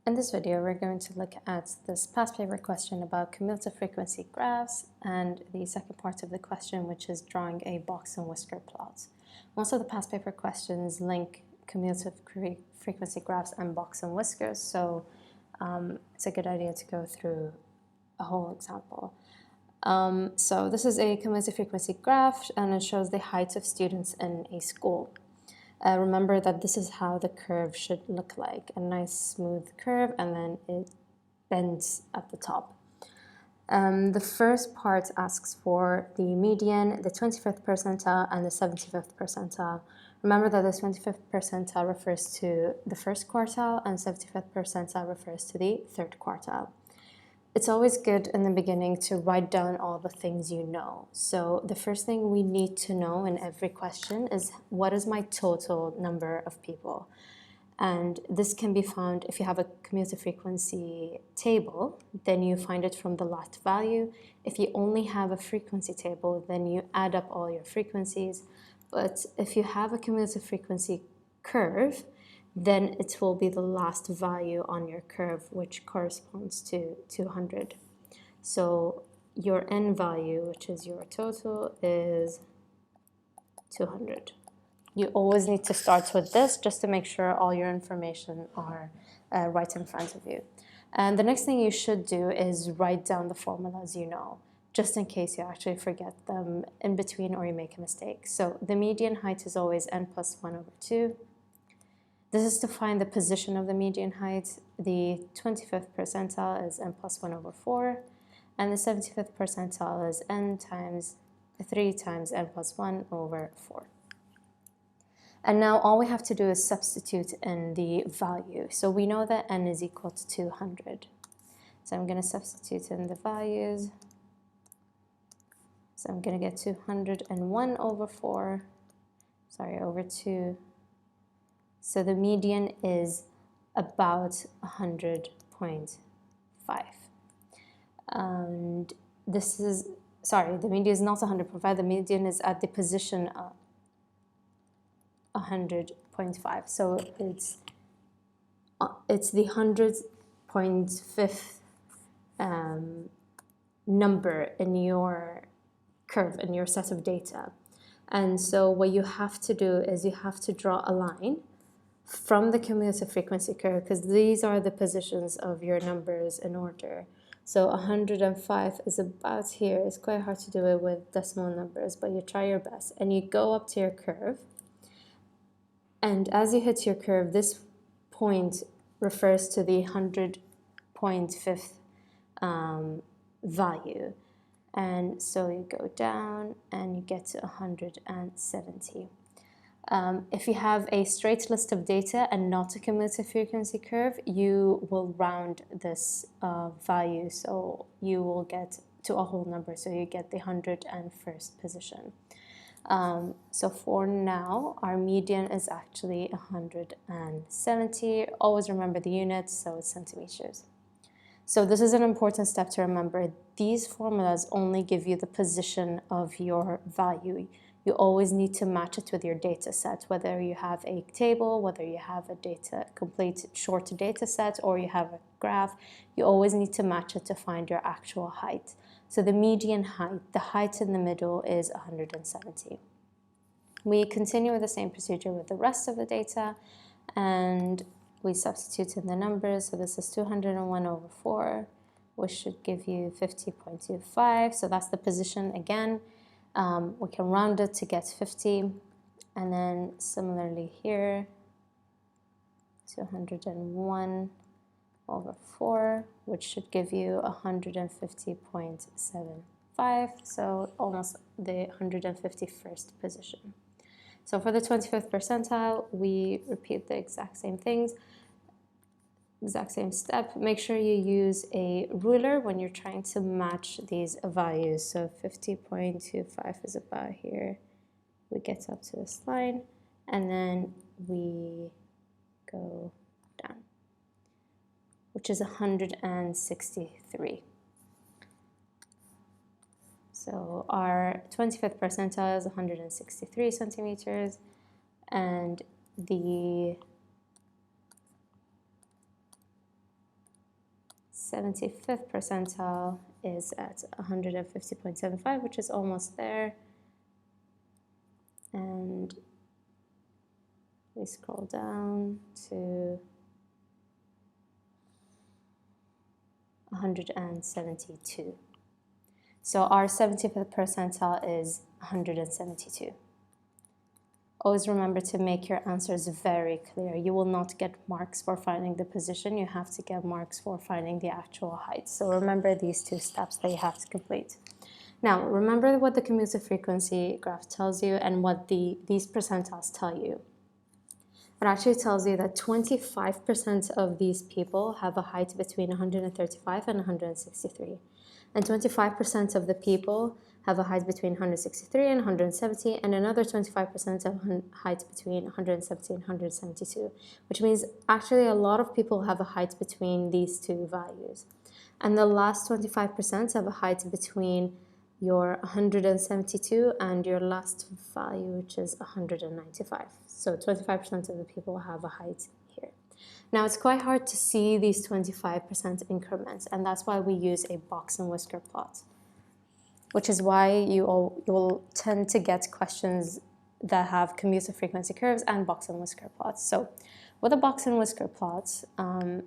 In this video, we're going to look at this past paper question about cumulative frequency graphs and the second part of the question, which is drawing a box and whisker plot. Most of the past paper questions link cumulative frequency graphs and box and whiskers, so it's a good idea to go through a whole example. So this is a cumulative frequency graph, and it shows the height of students in a school. Remember that this is how the curve should look like, a nice smooth curve, and then it bends at the top. The first part asks for the median, the 25th percentile, and the 75th percentile. Remember that the 25th percentile refers to the first quartile, and 75th percentile refers to the third quartile. It's always good in the beginning to write down all the things you know. So the first thing we need to know in every question is, what is my total number of people? And this can be found if you have a cumulative frequency table, then you find it from the last value. If you only have a frequency table, then you add up all your frequencies. But if you have a cumulative frequency curve, then it will be the last value on your curve, which corresponds to 200. So your n value, which is your total, is 200. You always need to start with this just to make sure all your information are right in front of you. And the next thing you should do is write down the formulas you know, just in case you actually forget them in between or you make a mistake. So the median height is always n plus 1 over 2. This is to find the position of the median height. The 25th percentile is n plus 1 over 4, and the 75th percentile is n times 3 times n plus 1 over 4. And now all we have to do is substitute in the value. So we know that n is equal to 200. So I'm going to substitute in the values. So I'm going to get 201 over 4, over 2. So the median is about 100.5. And this is, the median is not 100.5, the median is at the position of 100.5. So it's the 100.5th number in your curve, in your set of data. And so what you have to do is you have to draw a line from the cumulative frequency curve, because these are the positions of your numbers in order. So 105 is about here. It's quite hard to do it with decimal numbers, but you try your best. And you go up to your curve. And as you hit your curve, this point refers to the 100.5th value. And so you go down and you get to 170. If you have a straight list of data and not a cumulative frequency curve, you will round this value, so you will get to a whole number, so you get the 101st position. So for now, our median is actually 170. Always remember the units, so it's centimeters. So this is an important step to remember. These formulas only give you the position of your value. You always need to match it with your data set, whether you have a table, whether you have a complete short data set, or you have a graph. You always need to match it to find your actual height. So the median height, the height in the middle, is 170. We continue with the same procedure with the rest of the data, and we substitute in the numbers. So this is 201 over 4, which should give you 50.25. So that's the position again. We can round it to get 50, and then similarly here, 201 over 4, which should give you 150.75, so almost the 151st position. So for the 25th percentile, we repeat the exact same things, exact same step. Make sure you use a ruler when you're trying to match these values. So 50.25 is about here. We get up to this line, and then we go down, which is 163. So our 25th percentile is 163 centimeters, and the 75th percentile is at 150.75, which is almost there. And we scroll down to 172. So our 75th percentile is 172. Always remember to make your answers very clear. You will not get marks for finding the position. You have to get marks for finding the actual height. So remember these two steps that you have to complete. Now, remember what the cumulative frequency graph tells you and what these percentiles tell you. It actually tells you that 25% of these people have a height between 135 and 163. And 25% of the people have a height between 163 and 170, and another 25% have a height between 170 and 172, which means actually a lot of people have a height between these two values. And the last 25% have a height between your 172 and your last value, which is 195. So 25% of the people have a height here. Now it's quite hard to see these 25% increments, and that's why we use a box and whisker plot, which is why you will tend to get questions that have cumulative frequency curves and box and whisker plots. So with a box and whisker plot,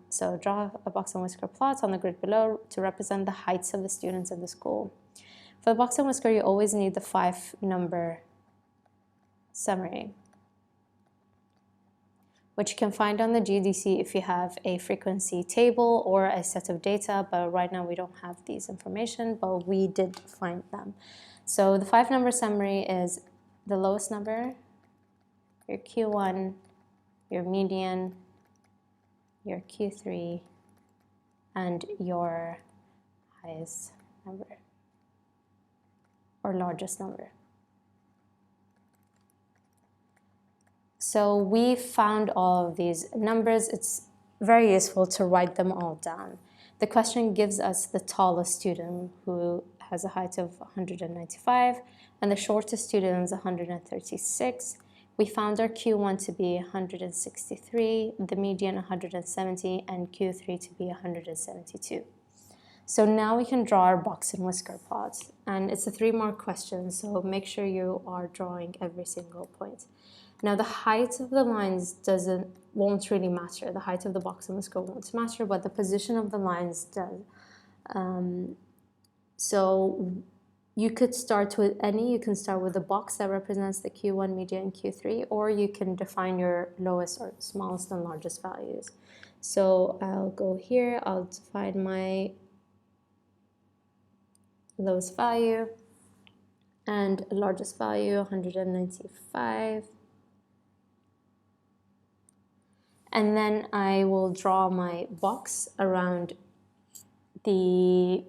so draw a box and whisker plot on the grid below to represent the heights of the students in the school. For the box and whisker, you always need the 5-number summary, which you can find on the GDC if you have a frequency table or a set of data, but right now we don't have these information, but we did find them. So the 5-number summary is the lowest number, your Q1, your median, your Q3, and your highest number or largest number. So we found all of these numbers. It's very useful to write them all down. The question gives us the tallest student, who has a height of 195, and the shortest student is 136. We found our Q1 to be 163, the median 170, and Q3 to be 172. So now we can draw our box and whisker plot, and it's a 3-mark question, so make sure you are drawing every single point. Now the height of the lines won't really matter. The height of the box and whisker won't matter, but the position of the lines does. So you could start with any. You can start with the box that represents the Q1, median, and Q3, or you can define your lowest or smallest and largest values. So I'll go here. I'll define my lowest value and largest value, 195. And then I will draw my box around between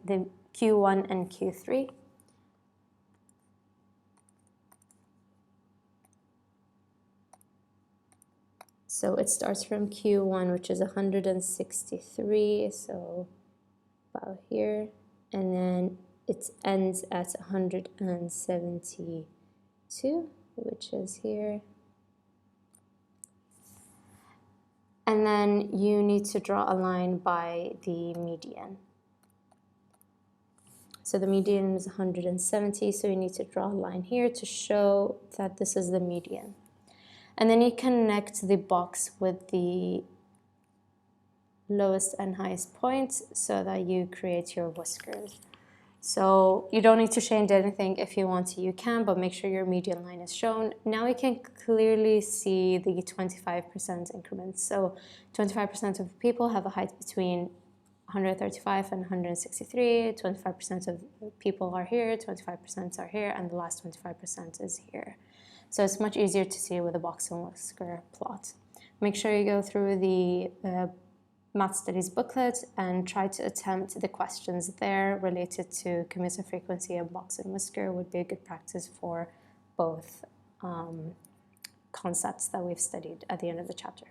the Q1 and Q3. So it starts from Q1, which is 163, so about here. And then it ends at 172, which is here. And then you need to draw a line by the median. So the median is 170, so you need to draw a line here to show that this is the median. And then you connect the box with the lowest and highest points so that you create your whiskers. So you don't need to change anything. If you want to, you can, but make sure your median line is shown. Now we can clearly see the 25% increments. So 25% of people have a height between 135 and 163, 25% of people are here, 25% are here, and the last 25% is here. So it's much easier to see with a box and whisker plot. Make sure you go through the Math Studies booklet and try to attempt the questions there related to cumulative frequency and box and whisker would be a good practice for both concepts that we've studied at the end of the chapter.